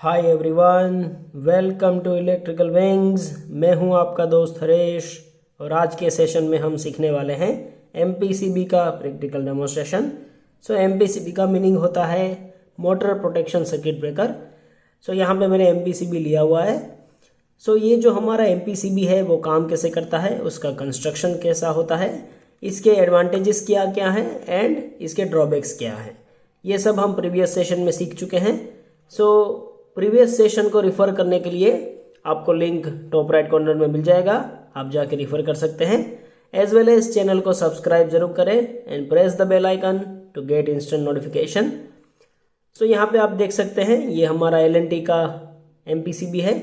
Hi everyone, welcome to electrical wings. मैं हूं आपका दोस्त हरेश और आज के सेशन में हम सीखने वाले हैं एमपीसीबी का प्रैक्टिकल डेमोन्स्ट्रेशन। एमपीसीबी का मीनिंग होता है मोटर प्रोटेक्शन सर्किट ब्रेकर। यहाँ पे मैंने एमपीसीबी लिया हुआ है। ये जो हमारा एमपीसीबी है वो काम कैसे करता है, उसका कंस्ट्रक्शन कैसा होता है, इसके एडवांटेजेस क्या क्या हैं एंड इसके ड्रॉबैक्स क्या हैं, ये सब हम प्रीवियस सेशन में सीख चुके हैं। प्रीवियस सेशन को रिफ़र करने के लिए आपको लिंक टॉप राइट कॉर्नर में मिल जाएगा, आप जाके रिफ़र कर सकते हैं। एज वेल एज चैनल को सब्सक्राइब जरूर करें and press the bell icon to get instant notification. यहाँ पे आप देख सकते हैं ये हमारा एल&टी का एमपीसीबी है।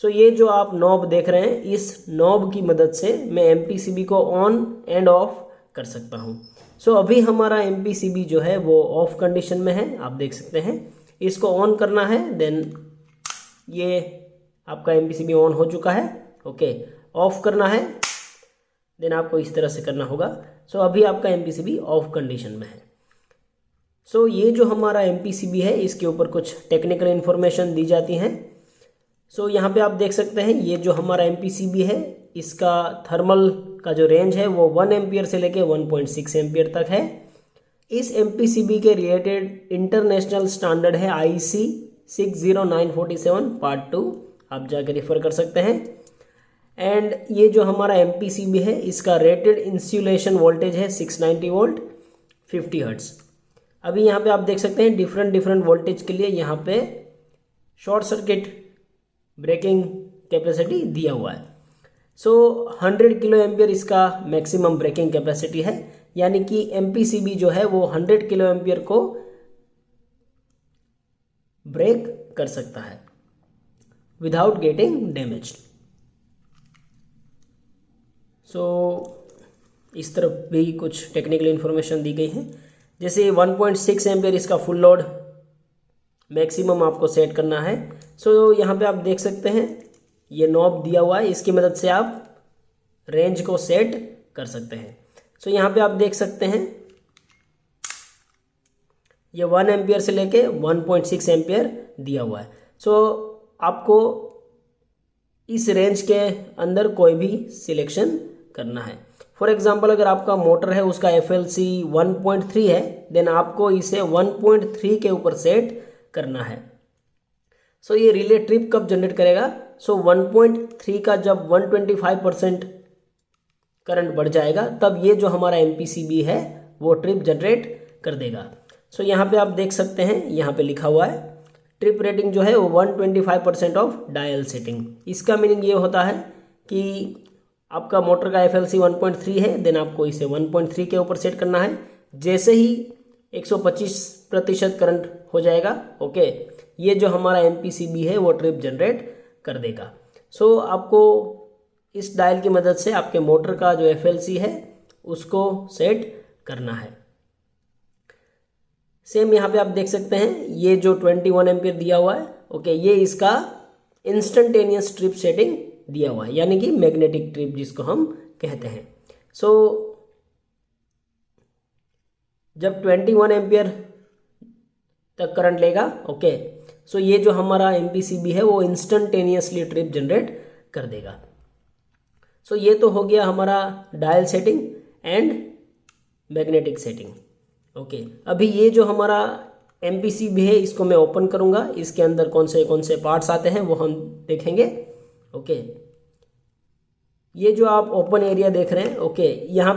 ये जो आप नॉब देख रहे हैं, इस नॉब की मदद से मैं एमपीसीबी को ऑन एंड ऑफ कर सकता हूँ। अभी हमारा एमपीसीबी जो है वो ऑफ कंडीशन में है, आप देख सकते हैं। इसको ऑन करना है, देन ये आपका एमपीसीबी ऑन हो चुका है। ओके, ऑफ करना है, देन आपको इस तरह से करना होगा। अभी आपका एमपीसीबी ऑफ कंडीशन में है। ये जो हमारा एमपीसीबी है इसके ऊपर कुछ टेक्निकल इन्फॉर्मेशन दी जाती हैं। यहाँ पे आप देख सकते हैं ये जो हमारा एमपीसीबी है इसका थर्मल का जो रेंज है वो 1 एम्पियर से लेके 1.6 एम्पियर तक है। इस एमपीसीबी के रिलेटेड इंटरनेशनल स्टैंडर्ड है IEC 60947 पार्ट 2, आप जाके रिफ़र कर सकते हैं। एंड ये जो हमारा एमपीसीबी है इसका रेटेड इंसुलेशन वोल्टेज है 690 वोल्ट 50 हर्ट्ज। अभी यहाँ पे आप देख सकते हैं डिफरेंट वोल्टेज के लिए यहाँ पे शॉर्ट सर्किट ब्रेकिंग कैपेसिटी दिया हुआ है। 100 किलो एम्पियर इसका मैक्सिमम ब्रेकिंग कैपेसिटी है, यानी कि एमपीसीबी जो है वो 100 किलो एम्पियर को ब्रेक कर सकता है विदाउट गेटिंग डैमेज्ड। इस तरफ भी कुछ टेक्निकल इन्फॉर्मेशन दी गई है, जैसे 1.6 एम्पियर इसका फुल लोड मैक्सिमम आपको सेट करना है। यहाँ पे आप देख सकते हैं ये नॉब दिया हुआ है, इसकी मदद से आप रेंज को सेट कर सकते हैं। यहाँ पे आप देख सकते हैं ये 1 एम्पियर से लेके 1.6 एम्पियर दिया हुआ है। आपको इस रेंज के अंदर कोई भी सिलेक्शन करना है। फॉर एग्जांपल अगर आपका मोटर है उसका FLC 1.3 है, देन आपको इसे 1.3 के ऊपर सेट करना है। ये रिले ट्रिप कब जनरेट करेगा? 1.3 का जब 125% करंट बढ़ जाएगा तब ये जो हमारा एमपीसीबी है वो ट्रिप जनरेट कर देगा। यहाँ पे आप देख सकते हैं, यहाँ पे लिखा हुआ है ट्रिप रेटिंग जो है वो 125% ऑफ डायल सेटिंग। इसका मीनिंग ये होता है कि आपका मोटर का FLC 1.3 है, देन आपको इसे 1.3 के ऊपर सेट करना है। जैसे ही 125% करंट हो जाएगा, ओके, ये जो हमारा एमपीसीबी है वो ट्रिप जनरेट कर देगा। आपको इस डायल की मदद से आपके मोटर का जो FLC है उसको सेट करना है। सेम यहाँ पे आप देख सकते हैं ये जो 21 एम्पियर दिया हुआ है, ओके, ये इसका इंस्टेंटेनियस ट्रिप सेटिंग दिया हुआ है, यानी कि मैग्नेटिक ट्रिप जिसको हम कहते हैं। जब 21 एम्पियर तक करंट लेगा, ओके, ये जो हमारा एमपीसीबी है वो इंस्टेंटेनियसली ट्रिप जनरेट कर देगा। ये तो हो गया हमारा dial setting and magnetic setting. Okay, अभी ये जो हमारा एमपीसीबी है इसको मैं ओपन करूंगा, इसके अंदर कौन से पार्ट्स आते हैं वो हम देखेंगे। ओके, ये जो आप ओपन एरिया देख रहे हैं, ओके, यहाँ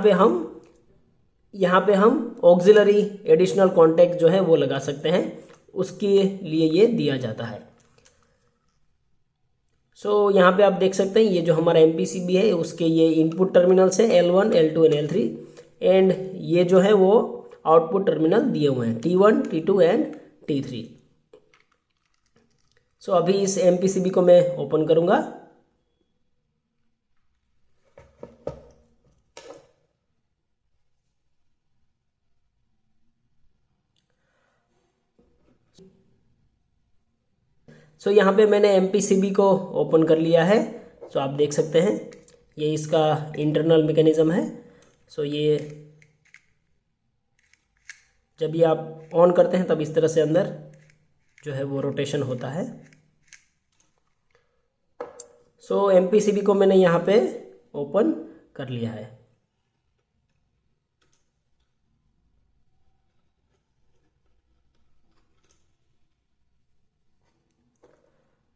पे हम ऑक्सिलरी एडिशनल कॉन्टैक्ट जो है वो लगा सकते हैं, उसके लिए ये दिया जाता है। यहाँ पे आप देख सकते हैं ये जो हमारा एमपीसीबी है उसके ये इनपुट टर्मिनल्स है L1, L2 and L3, and ये जो है वो आउटपुट टर्मिनल दिए हुए हैं T1, T2 एंड T3। अभी इस एमपीसीबी को मैं ओपन करूंगा। यहाँ पे मैंने एमपीसीबी को ओपन कर लिया है। आप देख सकते हैं ये इसका इंटरनल मैकेनिज्म है। ये जब ये आप ऑन करते हैं तब इस तरह से अंदर जो है वो रोटेशन होता है। सो एमपीसीबी को मैंने यहाँ पे ओपन कर लिया है।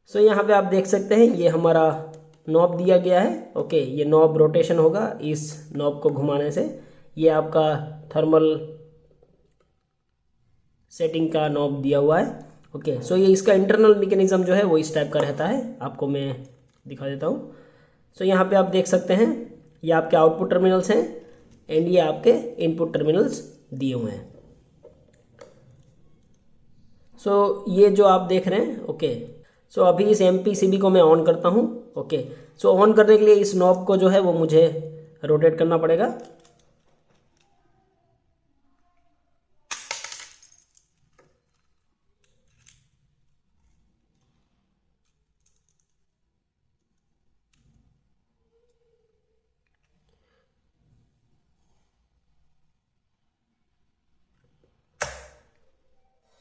सो यहाँ पे आप देख सकते हैं ये हमारा नॉब दिया गया है। ओके, ये नॉब रोटेशन होगा इस नॉब को घुमाने से। ये आपका थर्मल सेटिंग का नॉब दिया हुआ है। ओके, सो ये इसका इंटरनल मैकेनिज्म जो है वो इस टाइप का रहता है, आपको मैं दिखा देता हूँ। सो यहाँ पे आप देख सकते हैं ये आपके आउटपुट टर्मिनल्स हैं एंड ये आपके इनपुट टर्मिनल्स दिए हुए हैं। सो ये जो आप देख रहे हैं, ओके, सो अभी इस एमपीसीबी को मैं ऑन करता हूँ। ओके, सो ऑन करने के लिए इस नॉब को जो है वो मुझे रोटेट करना पड़ेगा।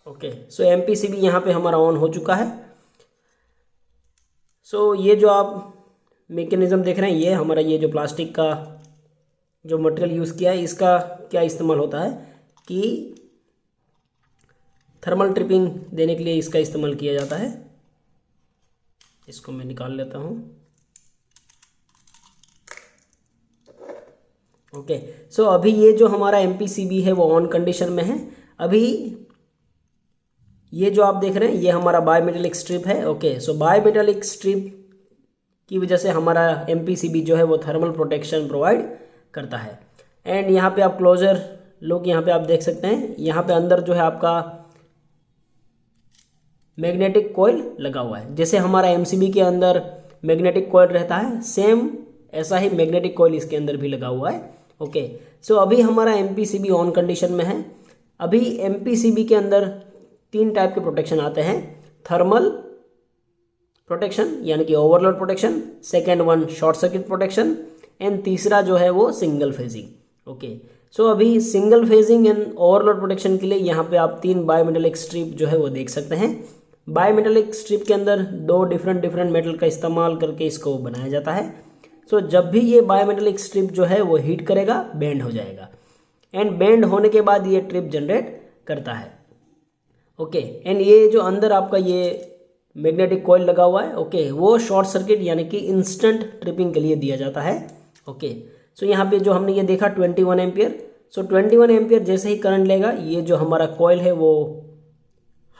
ओके, सो एमपीसीबी यहाँ पे हमारा ऑन हो चुका है। सो ये जो आप मैकेनिज्म देख रहे हैं, ये हमारा ये जो प्लास्टिक का जो मटेरियल यूज़ किया है इसका क्या इस्तेमाल होता है कि थर्मल ट्रिपिंग देने के लिए इसका इस्तेमाल किया जाता है। इसको मैं निकाल लेता हूँ। ओके, सो अभी ये जो हमारा एमपीसीबी है वो ऑन कंडीशन में है। अभी ये जो आप देख रहे हैं ये हमारा बायमेटेलिक स्ट्रिप है। ओके, सो बायमेटेलिक स्ट्रिप की वजह से हमारा एमपीसीबी जो है वो थर्मल प्रोटेक्शन प्रोवाइड करता है। एंड यहाँ पे आप क्लोजर लुक यहाँ पे आप देख सकते हैं, यहाँ पे अंदर जो है आपका मैग्नेटिक कॉइल लगा हुआ है। जैसे हमारा एमसीबी के अंदर मैग्नेटिक कॉइल रहता है, सेम ऐसा ही मैग्नेटिक कॉइल इसके अंदर भी लगा हुआ है। ओके, सो अभी हमारा एमपीसीबी ऑन कंडीशन में है। अभी एमपीसीबी के अंदर 3 टाइप के प्रोटेक्शन आते हैं। थर्मल प्रोटेक्शन यानी कि overload protection, second one short circuit protection and तीसरा जो है वो सिंगल फेजिंग। ओके, सो अभी single phasing and overload protection के लिए यहाँ पे आप 3 बायोमेटेलिक स्ट्रिप जो है वो देख सकते हैं। बायोमेटेलिक स्ट्रिप के अंदर 2 डिफरेंट मेटल का इस्तेमाल करके इसको बनाया जाता है। सो जब भी ये बायोमेटेलिक स्ट्रिप जो है वो हीट करेगा, बेंड हो जाएगा एंड बेंड होने के बाद ये ट्रिप जनरेट करता है। ओके, एंड ये जो अंदर आपका ये मैग्नेटिक कॉइल लगा हुआ है, ओके, वो शॉर्ट सर्किट यानी कि इंस्टेंट ट्रिपिंग के लिए दिया जाता है। ओके, सो यहाँ पे जो हमने ये देखा 21 एम्पियर। सो 21 एम्पियर जैसे ही करंट लेगा, ये जो हमारा कॉइल है वो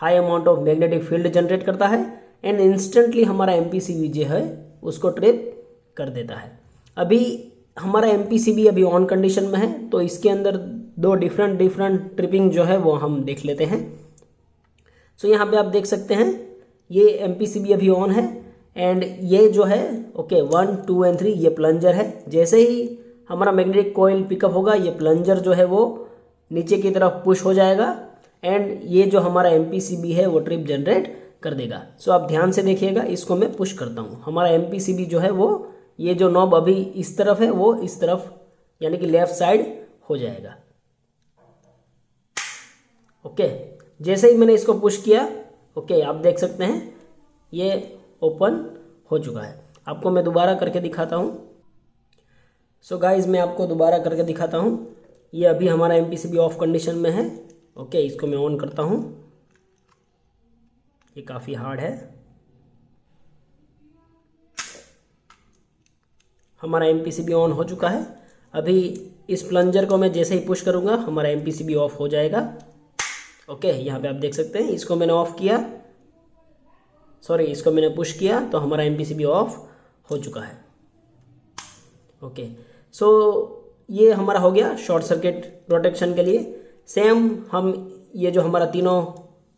high amount of magnetic field generate करता है एंड इंस्टेंटली हमारा एमपीसीबी जो है उसको ट्रिप कर देता है। अभी हमारा एमपीसीबी अभी ऑन कंडीशन में है, तो इसके अंदर 2 डिफरेंट ट्रिपिंग जो है वो हम देख लेते हैं। सो यहाँ पे आप देख सकते हैं ये एमपीसीबी अभी ऑन है एंड ये जो है ओके 1, 2 एंड 3 ये प्लंजर है। जैसे ही हमारा मैग्नेटिक कॉइल पिकअप होगा, ये प्लंजर जो है वो नीचे की तरफ पुश हो जाएगा एंड ये जो हमारा एमपीसीबी है वो ट्रिप जनरेट कर देगा। सो आप ध्यान से देखिएगा, इसको मैं पुश करता हूँ। हमारा एमपीसीबी जो है वो ये जो नॉब अभी इस तरफ है वो इस तरफ यानी कि लेफ्ट साइड हो जाएगा। ओके, जैसे ही मैंने इसको पुश किया, ओके, आप देख सकते हैं ये ओपन हो चुका है। आपको मैं दोबारा करके दिखाता हूँ। सो गाइज मैं आपको दोबारा करके दिखाता हूँ। ये अभी हमारा एमपीसीबी ऑफ कंडीशन में है। ओके, इसको मैं ऑन करता हूँ। ये काफ़ी हार्ड है। हमारा एमपीसीबी ऑन हो चुका है। अभी इस प्लंजर को मैं जैसे ही पुश करूँगा हमारा एमपीसीबी ऑफ हो जाएगा। ओके, यहाँ पे आप देख सकते हैं इसको मैंने ऑफ किया, सॉरी इसको मैंने पुश किया तो हमारा एमपीसीबी ऑफ हो चुका है। ओके, सो ये हमारा हो गया शॉर्ट सर्किट प्रोटेक्शन के लिए। सेम हम ये जो हमारा तीनों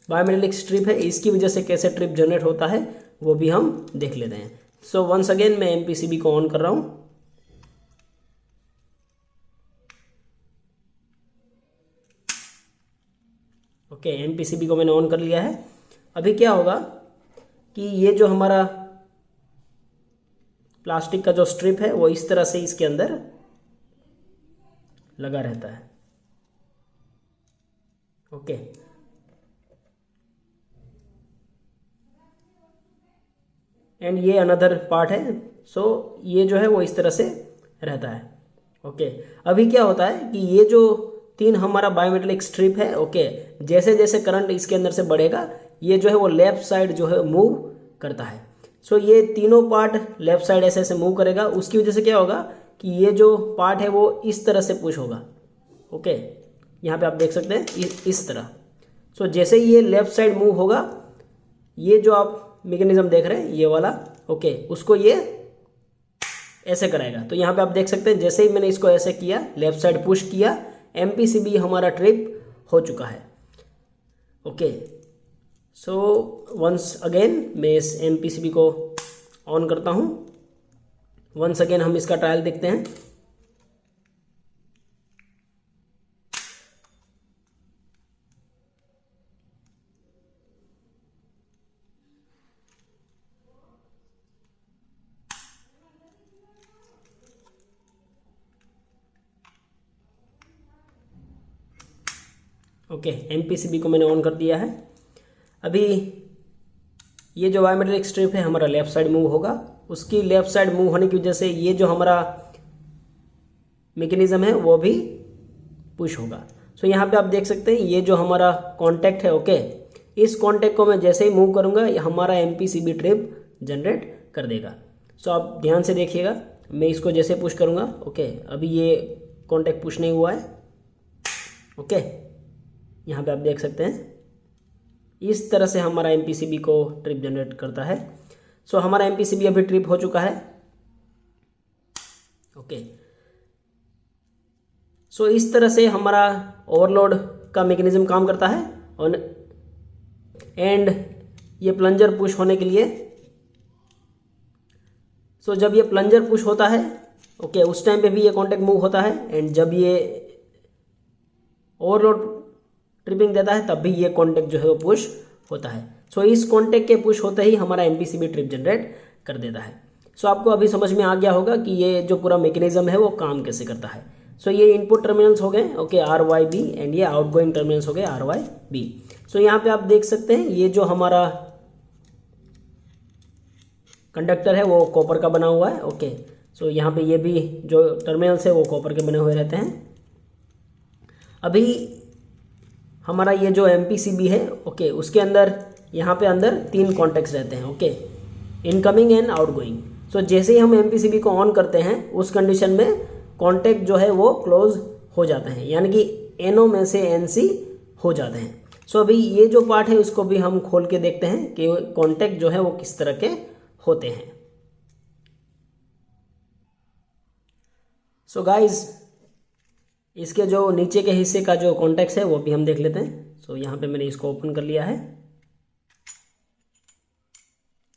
बायोमेटेलिक स्ट्रिप है इसकी वजह से कैसे ट्रिप जनरेट होता है वो भी हम देख लेते हैं। सो वंस अगेन मैं एमपीसीबी को ऑन कर रहा हूँ। ओके, एमपीसीबी को मैंने ऑन कर लिया है। अभी क्या होगा कि ये जो हमारा प्लास्टिक का जो स्ट्रिप है वो इस तरह से इसके अंदर लगा रहता है। ओके, एंड ये अनदर पार्ट है। सो ये जो है वो इस तरह से रहता है। ओके, अभी क्या होता है कि ये जो 3 हमारा बायोमेटेलिक स्ट्रिप है, ओके, जैसे जैसे करंट इसके अंदर से बढ़ेगा ये जो है वो लेफ्ट साइड जो है मूव करता है। सो ये तीनों पार्ट लेफ्ट साइड ऐसे ऐसे मूव करेगा। उसकी वजह से क्या होगा कि ये जो पार्ट है वो इस तरह से पुश होगा। ओके, यहाँ पे आप देख सकते हैं इस तरह। सो जैसे ही ये लेफ्ट साइड मूव होगा, ये जो आप मैकेनिज्म देख रहे हैं ये वाला, ओके, उसको ये ऐसे कराएगा। तो यहाँ पे आप देख सकते हैं जैसे ही मैंने इसको ऐसे किया, लेफ्ट साइड पुश किया, एमपीसीबी हमारा ट्रिप हो चुका है। ओके, सो वंस अगेन मैं इस एमपीसीबी को ऑन करता हूँ। वंस अगेन हम इसका ट्रायल देखते हैं। ओके, एमपीसीबी को मैंने ऑन कर दिया है। अभी ये जो बायोमेट्रिक स्ट्रिप है हमारा लेफ्ट साइड मूव होगा। उसकी लेफ्ट साइड मूव होने की वजह से ये जो हमारा मैकेनिज्म है वो भी पुश होगा। सो यहाँ पे आप देख सकते हैं ये जो हमारा कॉन्टैक्ट है, ओके, इस कॉन्टैक्ट को मैं जैसे ही मूव करूँगा ये हमारा एमपीसीबी ट्रिप जनरेट कर देगा। सो आप ध्यान से देखिएगा, मैं इसको जैसे पुश करूँगा, ओके, अभी ये कॉन्टैक्ट पुश नहीं हुआ है। ओके, यहाँ पे आप देख सकते हैं इस तरह से हमारा एमपीसीबी को ट्रिप जनरेट करता है। सो हमारा एमपीसीबी अभी ट्रिप हो चुका है। ओके, सो इस तरह से हमारा ओवरलोड का मैकेनिज्म काम करता है। और एंड ये प्लंजर पुश होने के लिए, सो जब ये प्लंजर पुश होता है, ओके, उस टाइम पे भी ये कॉन्टैक्ट मूव होता है। एंड जब ये ओवरलोड ट्रिपिंग देता है तब भी ये कॉन्टैक्ट जो है वो पुश होता है। सो इस कॉन्टैक्ट के पुश होते ही हमारा एमपीसीबी ट्रिप जनरेट कर देता है। सो आपको अभी समझ में आ गया होगा कि ये जो पूरा मैकेनिज्म है वो काम कैसे करता है। सो ये इनपुट टर्मिनल्स हो गए, okay, R Y B, and ये आउटगोइंग टर्मिनल्स हो गए आर वाई बी। सो यहाँ पे आप देख सकते हैं ये जो हमारा कंडक्टर है वो कॉपर का बना हुआ है। ओके, सो यहाँ पे ये भी जो टर्मिनल्स है वो कॉपर के बने हुए रहते हैं। अभी हमारा ये जो एमपीसीबी है, ओके, उसके अंदर यहाँ पे अंदर 3 कॉन्टैक्ट्स रहते हैं। Okay, incoming and outgoing. So जैसे ही हम एमपीसीबी को ऑन करते हैं उस कंडीशन में कॉन्टैक्ट जो है वो क्लोज हो जाते हैं, यानी कि एनओ में से एनसी हो जाते हैं। सो अभी ये जो पार्ट है उसको भी हम खोल के देखते हैं कि कॉन्टैक्ट जो है वो किस तरह के होते हैं। सो गाइज, इसके जो नीचे के हिस्से का जो कॉन्टैक्ट है वो भी हम देख लेते हैं। सो यहाँ पे मैंने इसको ओपन कर लिया है।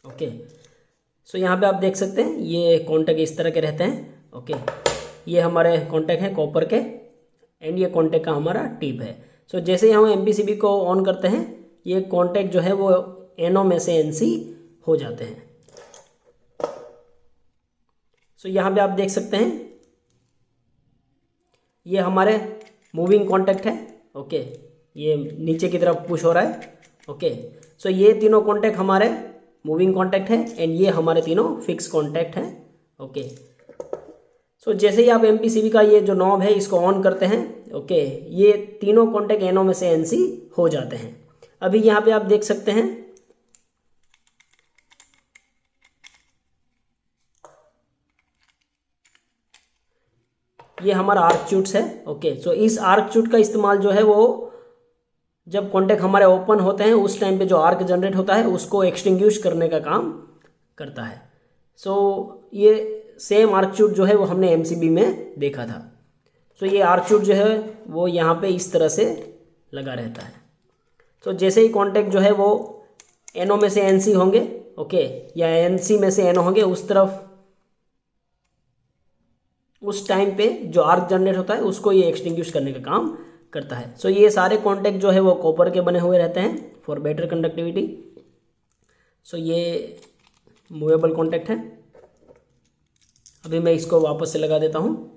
ओके, सो यहाँ पे आप देख सकते हैं ये कॉन्टैक्ट इस तरह के रहते हैं। ओके, ये हमारे कॉन्टैक्ट हैं कॉपर के, एंड ये कॉन्टैक्ट का हमारा टिप है। सो जैसे ही हम एमपीसीबी को ऑन करते हैं ये कॉन्टैक्ट जो है वो एनओ में से एनसी हो जाते हैं। सो यहाँ पे आप देख सकते हैं ये हमारे मूविंग कॉन्टैक्ट है। ओके, ये नीचे की तरफ पुश हो रहा है। ओके, सो ये तीनों कॉन्टैक्ट हमारे मूविंग कॉन्टैक्ट है, एंड ये हमारे तीनों फिक्स कॉन्टैक्ट हैं। ओके, सो जैसे ही आप एमपीसीबी का ये जो नॉब है इसको ऑन करते हैं, ओके, ये तीनों कॉन्टैक्ट एनओ में से एनसी हो जाते हैं। अभी यहाँ पे आप देख सकते हैं ये हमारा आर्क चूट्स है। ओके, सो इस आर्क चूट का इस्तेमाल जो है वो जब कॉन्टैक्ट हमारे ओपन होते हैं उस टाइम पे जो आर्क जनरेट होता है उसको एक्सटिंग्विश करने का काम करता है। सो ये सेम आर्क चूट जो है वो हमने एमसीबी में देखा था। सो ये आर्क चूट जो है वो यहाँ पे इस तरह से लगा रहता है। तो जैसे ही कॉन्टैक्ट जो है वो एनओ में से एनसी होंगे, ओके, या एनसी में से एनओ होंगे, उस तरफ उस टाइम पे जो आर्क जनरेट होता है उसको ये एक्सटिंग्विश करने का काम करता है। सो ये सारे कॉन्टैक्ट जो है वो कॉपर के बने हुए रहते हैं फॉर बेटर कंडक्टिविटी। सो ये मूवेबल कॉन्टैक्ट है। अभी मैं इसको वापस से लगा देता हूँ।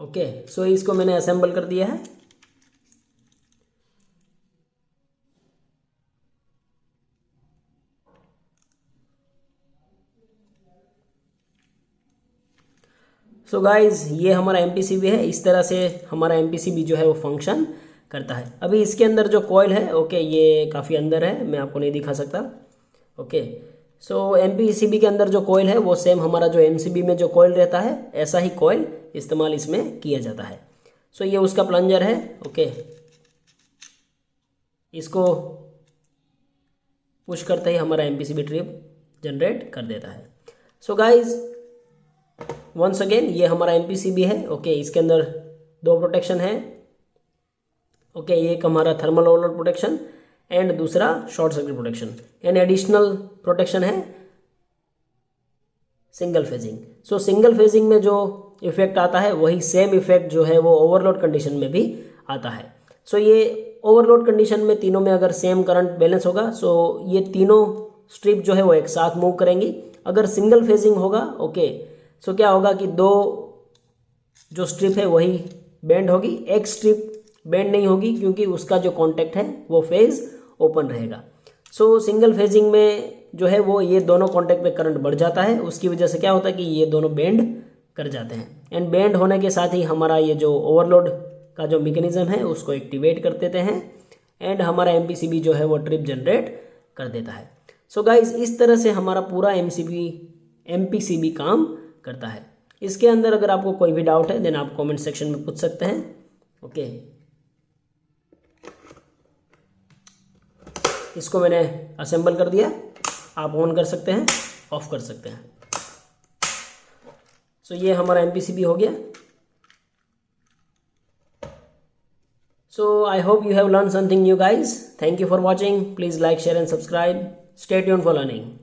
ओके, सो इसको मैंने असेंबल कर दिया है। सो गाइज ये हमारा एमपीसीबी है। इस तरह से हमारा एमपीसीबी जो है वो फंक्शन करता है। अभी इसके अंदर जो कॉइल है, ओके, ये काफ़ी अंदर है, मैं आपको नहीं दिखा सकता। ओके, सो एमपीसीबी के अंदर जो कॉइल है वो सेम हमारा जो एमसीबी में जो कॉइल रहता है ऐसा ही कॉइल इस्तेमाल इसमें किया जाता है। सो ये उसका प्लंजर है। ओके, इसको पुश करते ही हमारा एमपीसीबी ट्रिप जनरेट कर देता है। सो गाइज वंस अगेन ये हमारा एमपीसीबी है। ओके, इसके अंदर दो प्रोटेक्शन है। ओके, एक हमारा थर्मल ओवरलोड प्रोटेक्शन एंड दूसरा short circuit protection and additional protection है single phasing. So single phasing में जो इफेक्ट आता है वही सेम इफेक्ट जो है वो ओवरलोड कंडीशन में भी आता है। सो ये ओवरलोड कंडीशन में तीनों में अगर सेम करंट बैलेंस होगा, सो ये तीनों स्ट्रिप जो है वो एक साथ मूव करेंगी। अगर सिंगल फेजिंग होगा, ओके, सो क्या होगा कि दो जो स्ट्रिप है वही बेंड होगी, एक स्ट्रिप बेंड नहीं होगी क्योंकि उसका जो कॉन्टैक्ट है वो फेज ओपन रहेगा। सो सिंगल फेजिंग में जो है वो ये दोनों कॉन्टैक्ट पे करंट बढ़ जाता है, उसकी वजह से क्या होता है कि ये दोनों बेंड कर जाते हैं एंड बेंड होने के साथ ही हमारा ये जो ओवरलोड का जो मैकेनिज्म है उसको एक्टिवेट कर देते हैं एंड हमारा एमपीसीबी जो है वो ट्रिप जनरेट कर देता है। सो गाइज इस तरह से हमारा पूरा एमपीसीबी काम करता है। इसके अंदर अगर आपको कोई भी डाउट है देन आप कमेंट सेक्शन में पूछ सकते हैं। ओके, इसको मैंने असेंबल कर दिया, आप ऑन कर सकते हैं, ऑफ कर सकते हैं। सो ये हमारा एमपीसीबी हो गया। So I hope you have learn something new guys. Thank you for watching. Please like, share and subscribe. Stay tuned for learning.